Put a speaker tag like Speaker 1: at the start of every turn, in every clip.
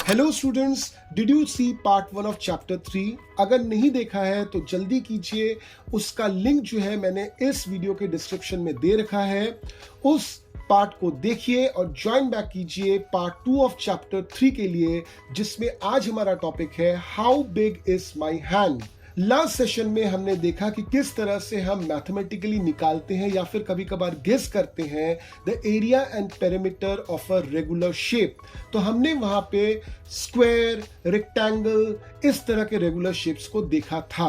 Speaker 1: Hello students, did you see part 1 of chapter 3? अगर नहीं देखा है तो जल्दी कीजिए, उसका लिंक जो है मैंने इस वीडियो के डिस्क्रिप्शन में दे रखा है। उस पार्ट को देखिए और ज्वाइन बैक कीजिए पार्ट 2 ऑफ चैप्टर 3 के लिए, जिसमें आज हमारा टॉपिक है how big is my hand. Last session में हमने देखा कि किस तरह से हम मैथमेटिकली निकालते हैं या फिर कभी कभार गेस करते हैं the area and perimeter of a regular shape. तो हमने वहां पे स्क्वायर, रेक्टेंगल, इस तरह के रेगुलर शेप्स को देखा था।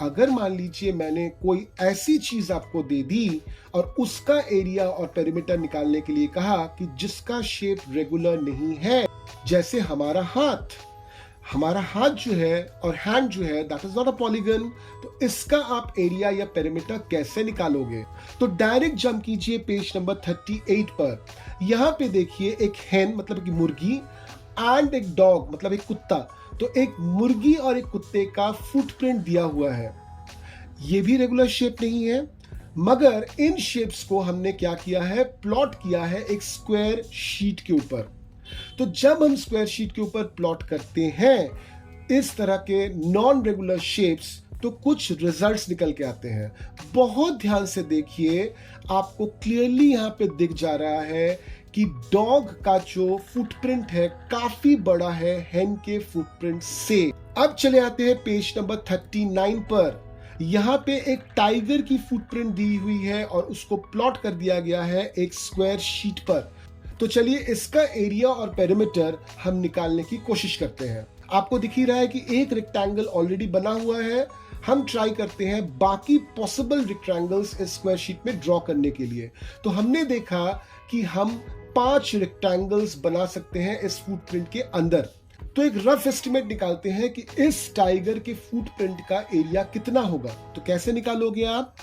Speaker 1: अगर मान लीजिए मैंने कोई ऐसी चीज आपको दे दी और उसका एरिया और पेरीमीटर निकालने के लिए कहा कि जिसका शेप रेगुलर नहीं है, जैसे हमारा हाथ जो है और हैंड जो है, that is not a polygon, तो इसका आप एरिया या पेरीमीटर कैसे निकालोगे? तो डायरेक्ट जंप कीजिए पेज नंबर 38 पर। यहां पे देखिए एक हैन मतलब कि मुर्गी एंड एक डॉग मतलब एक कुत्ता। तो एक मुर्गी और एक कुत्ते का फुटप्रिंट दिया हुआ है। ये भी रेगुलर शेप नहीं है, मगर इन शेप्स को हमने क्या किया है, प्लॉट किया है एक स्क्वायर शीट के ऊपर। तो जब हम स्क्वायर शीट के ऊपर प्लॉट करते हैं इस तरह के नॉन रेगुलर शेप्स, तो कुछ रिजल्ट्स निकल के आते हैं। बहुत ध्यान से देखिए, आपको क्लियरली यहां पे दिख जा रहा है कि डॉग का जो फुटप्रिंट है काफी बड़ा है हैन के फुटप्रिंट से। अब चले आते हैं पेज नंबर 39 पर। यहां पे एक टाइगर की फुटप्रिंट दी हुई है और उसको प्लॉट कर दिया गया है एक स्क्वायर शीट पर। तो चलिए इसका एरिया और पेरीमीटर हम निकालने की कोशिश करते हैं। आपको दिख ही रहा है कि एक रेक्टेंगल ऑलरेडी बना हुआ है। हम ट्राई करते हैं बाकी पॉसिबल रेक्टेंगल्स इस स्क्वायर शीट में ड्रॉ करने के लिए। तो हमने देखा कि हम 5 रेक्टेंगल्स बना सकते हैं इस फुटप्रिंट के अंदर। तो एक रफ एस्टिमेट निकालते हैं कि इस टाइगर के फुटप्रिंट का एरिया कितना होगा। तो कैसे निकालोगे आप?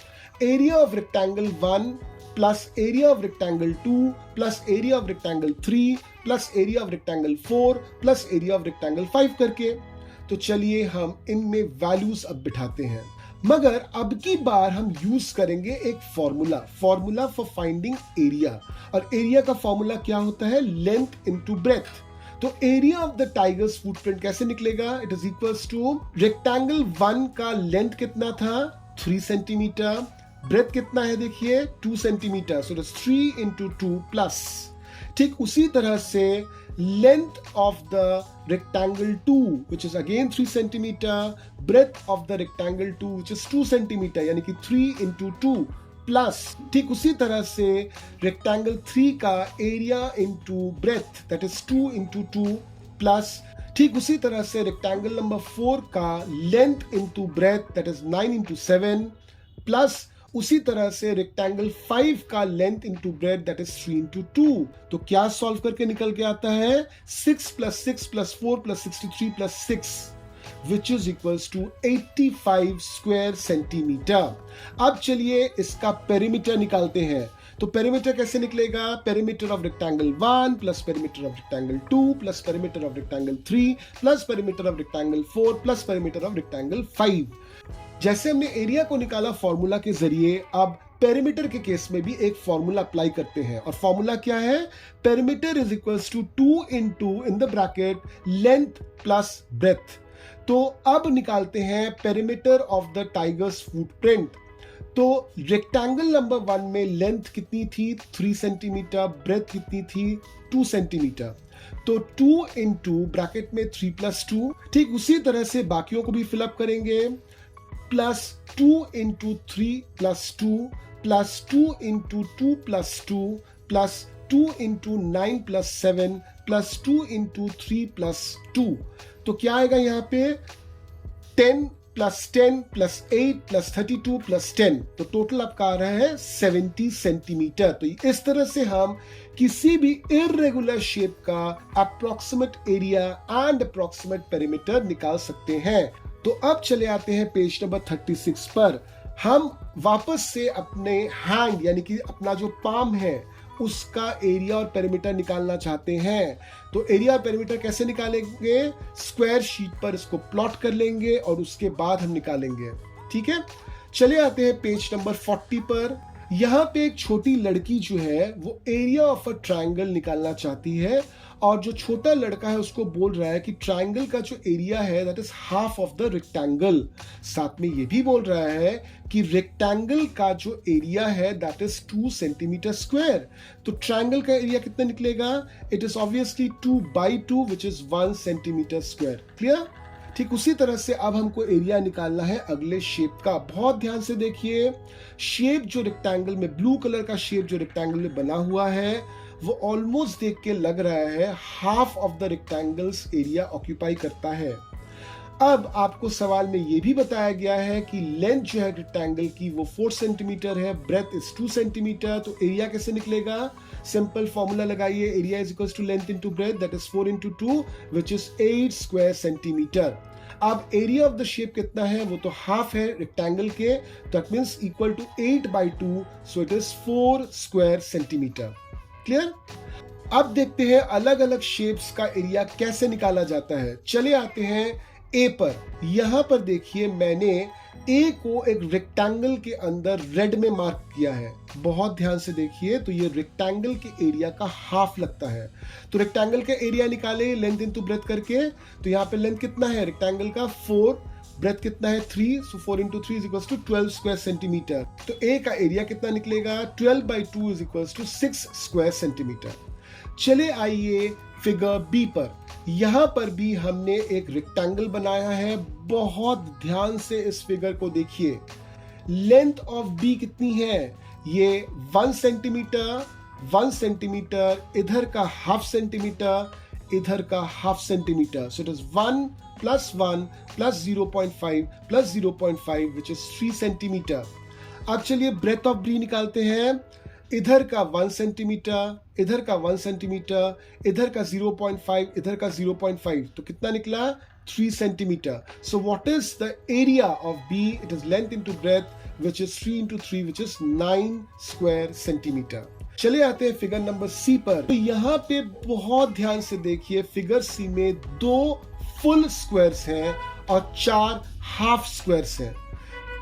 Speaker 1: Area of rectangle 1 plus area of rectangle 2 plus area of rectangle 3 plus area of rectangle 4 plus area of rectangle 5 करके। तो चलिए हम इनमें वैल्यूज अब बिठाते हैं, मगर अब की बार हम यूज करेंगे एक फॉर्मूला फॉर फाइंडिंग एरिया। और एरिया का फॉर्मूला क्या होता है? Length into breadth. तो area of the tiger's footprint कैसे निकलेगा? It is equals to rectangle 1 का लेंथ कितना था? 3 सेंटीमीटर। ब्रेथ कितना है देखिए, 2 सेंटीमीटर। सो 3 इंटू 2 प्लस। ठीक उसी तरह से length of the rectangle 2 which is again 3 centimetre, breadth of the rectangle 2 which is 2 centimetre, यानी कि 3 इंटू 2 प्लस। ठीक उसी तरह से रेक्टेंगल 3 का area into breadth that is 2 into 2 plus. ठीक उसी तरह से रेक्टेंगल नंबर 4 का length into breadth that is 9 into 7 plus. उसी तरह से रेक्टेंगल 5 का length into breadth that is 3 into 2। तो क्या सॉल्व करके निकल के आता है? 6 plus 6 plus 4 plus 63 plus 6 which is equals to 85 square centimetre. अब चलिए इसका पेरीमीटर निकालते हैं। तो पेरीमीटर कैसे निकलेगा? Perimeter of rectangle 1 plus perimeter of rectangle 2 plus perimeter of rectangle 3 plus perimeter of rectangle 4 plus perimeter of rectangle 5। जैसे हमने एरिया को निकाला फॉर्मूला के जरिए, अब पेरीमीटर के केस में भी एक फॉर्मूला अप्लाई करते हैं। और फॉर्मूला क्या है? Perimeter is equals to 2 into in the bracket length plus breadth. तो अब निकालते हैं perimeter of the tiger's footprint. तो रेक्टेंगल नंबर 1 में लेंथ कितनी थी? 3 सेंटीमीटर। ब्रेथ कितनी थी? 2 सेंटीमीटर। तो 2 इंटू ब्रैकेट में 3 प्लस 2। ठीक उसी तरह से बाकियों को भी फिलअप करेंगे। Plus 2 into 3 plus 2 plus 2 into 2 plus 2 plus 2 into 9 plus 7 plus 2 into 3 plus 2। तो क्या आएगा यहाँ पे? 10 प्लस 10 प्लस 8 प्लस 32 प्लस 10। तो टोटल आपका आ रहा है 70 सेंटीमीटर। तो इस तरह से हम किसी भी इररेगुलर शेप का approximate area and approximate perimeter निकाल सकते हैं। तो अब चले आते हैं पेज नंबर 36 पर। हम वापस से अपने हैंड यानी कि अपना जो पाम है उसका एरिया और पेरीमीटर निकालना चाहते हैं। तो एरिया और पेरीमीटर कैसे निकालेंगे? स्क्वायर शीट पर इसको प्लॉट कर लेंगे और उसके बाद हम निकालेंगे। ठीक है, चले आते हैं पेज नंबर 40 पर। यहाँ पे एक छोटी लड़की जो है वो एरिया ऑफ अ ट्रायंगल निकालना चाहती है और जो छोटा लड़का है उसको बोल रहा है कि ट्राइंगल का जो एरिया है that is half of the rectangle. साथ में ये भी बोल रहा है कि रेक्टेंगल का जो एरिया है दैट इज 2 सेंटीमीटर स्क्वायर। तो ट्राइंगल का एरिया कितना निकलेगा? It is obviously 2/2 which is 1 centimetre square. Clear? ठीक उसी तरह से अब हमको एरिया निकालना है अगले शेप का। बहुत ध्यान से देखिए, शेप जो रेक्टेंगल में, ब्लू कलर का शेप जो रेक्टेंगल में बना हुआ है वो ऑलमोस्ट देख के लग रहा है half of the rectangles area occupy करता है। अब आपको सवाल में ये भी बताया गया है कि लेंथ जो है रेक्टेंगल की वो 4 सेंटीमीटर है, ब्रेथ इज 2 सेंटीमीटर। तो एरिया कैसे निकलेगा? सिंपल फॉर्मूला लगाइए, area is equals to length into breadth that is 4 into 2 which is 8 square centimetre. अब एरिया ऑफ द शेप कितना है? वो तो हाफ है रेक्टेंगल के, that means equal to 8/2, so it is 4 square centimetre. Clear? अब देखते हैं अलग अलग शेप्स का एरिया कैसे निकाला जाता है। चले आते हैं ए पर। यहां पर देखिए मैंने ए को एक रेक्टेंगल के अंदर रेड में मार्क किया है। बहुत ध्यान से देखिए, तो ये रेक्टेंगल के एरिया का हाफ लगता है। तो रेक्टेंगल का एरिया निकाले लेंथ इनटू ब्रेथ करके। तो यहाँ पे लेंथ कितना है रेक्टेंगल का? 4, ब्रेथ कितना है? 3, सो 4 into 3 is equals to 12 square centimetre. तो ए का एरिया कितना निकलेगा? 12/2 is equals to 6 square centimetre. चले आइए फिगर बी पर। यहां पर भी हमने एक रेक्टेंगल बनाया है। बहुत ध्यान से इस फिगर को देखिए। लेंथ ऑफ बी कितनी है? ये 1 सेंटीमीटर, 1 सेंटीमीटर, इधर का हाफ सेंटीमीटर, इधर का half centimetre. So it is 1 + 1 + 0.5 + 0.5 which is 3 centimetre. अब चलिए ब्रेथ ऑफ बी निकालते हैं। इधर का 1 सेंटीमीटर, इधर का 1 सेंटीमीटर, इधर का 0.5, इधर का 0.5, तो कितना निकला? 3 centimetre. So what is the area of B? It is length into breadth which is 3 into 3 which is 9 square centimetre. चले आते हैं फिगर नंबर सी पर। तो यहां पे बहुत ध्यान से देखिए, फिगर सी में 2 फुल स्क्वायर्स हैं और 4 हाफ स्क्वायर्स हैं।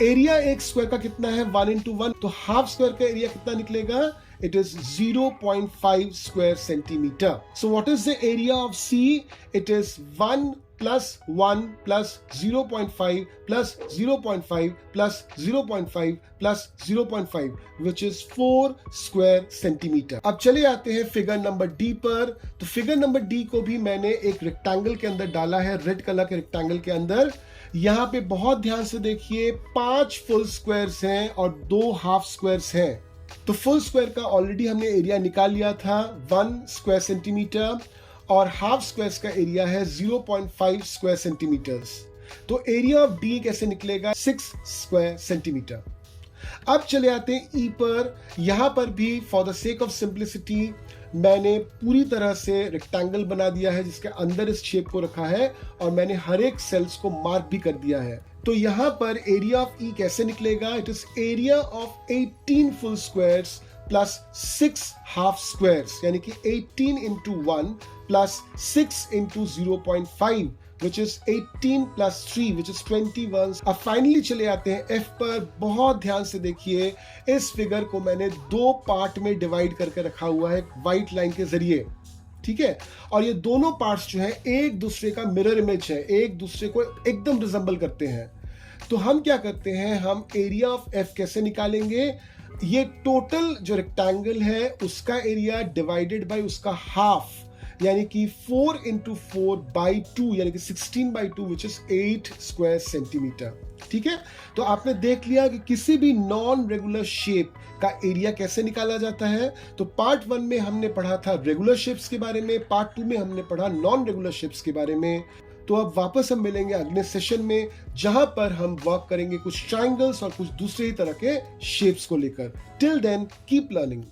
Speaker 1: एरिया एक स्क्वायर का कितना है? 1 into 1। तो हाफ स्क्वायर का एरिया कितना निकलेगा? It is 0.5 square centimetre. So what is the area of C? It is 1 + 1 + 0.5 + 0.5 + 0.5 + 0.5 which is 4 square centimetre. अब चले आते हैं फिगर नंबर डी पर। तो फिगर नंबर डी को भी मैंने एक रेक्टेंगल के अंदर डाला है, रेड कलर के रेक्टेंगल के अंदर। यहां पे बहुत ध्यान से देखिए, 5 फुल स्क्वायर्स हैं और 2 हाफ स्क्वायर्स हैं। तो फुल स्क्वायर का ऑलरेडी हमने एरिया निकाल लिया था 1 स्क्वायर सेंटीमीटर, और हाफ स्क्वायर्स का एरिया है 0.5 स्क्वायर सेंटीमीटर्स। तो एरिया ऑफ डी कैसे निकलेगा? 6 स्क्वायर सेंटीमीटर। अब चले आते हैं ई पर। यहां पर भी for the sake of simplicity मैंने पूरी तरह से रेक्टेंगल बना दिया है जिसके अंदर इस शेप को रखा है, और मैंने हर एक सेल्स को मार्क भी कर दिया है। तो यहां पर एरिया ऑफ ई कैसे निकलेगा? It is area of 18 full squares plus 6 half squares, यानी कि 18 into 1 plus 6 into 0.5 which is 18 plus 3 which is 21। अब फाइनली चले आते हैं एफ पर। बहुत ध्यान से देखिए, इस फिगर को मैंने 2 पार्ट में डिवाइड करके रखा हुआ है व्हाइट लाइन के जरिए। ठीक है, और ये दोनों पार्ट्स जो है एक दूसरे का मिरर इमेज है, एक दूसरे को एकदम रिजेंबल करते हैं। तो हम क्या करते हैं, हम एरिया ऑफ एफ कैसे निकालेंगे? ये टोटल जो रेक्टेंगल है उसका एरिया डिवाइडेड बाय उसका हाफ, यानी कि 4 into 4/2 यानी कि 16/2 विच इज 8 स्क्वायर सेंटीमीटर। ठीक है, तो आपने देख लिया कि किसी भी नॉन रेगुलर शेप का एरिया कैसे निकाला जाता है। तो पार्ट 1 में हमने पढ़ा था रेगुलर शेप्स के बारे में, पार्ट 2 में हमने पढ़ा नॉन रेगुलर शेप्स के बारे में। तो अब वापस हम मिलेंगे अगले सेशन में, जहां पर हम वर्क करेंगे कुछ ट्रायंगल्स और कुछ दूसरे ही तरह के शेप्स को लेकर। Till then keep learning.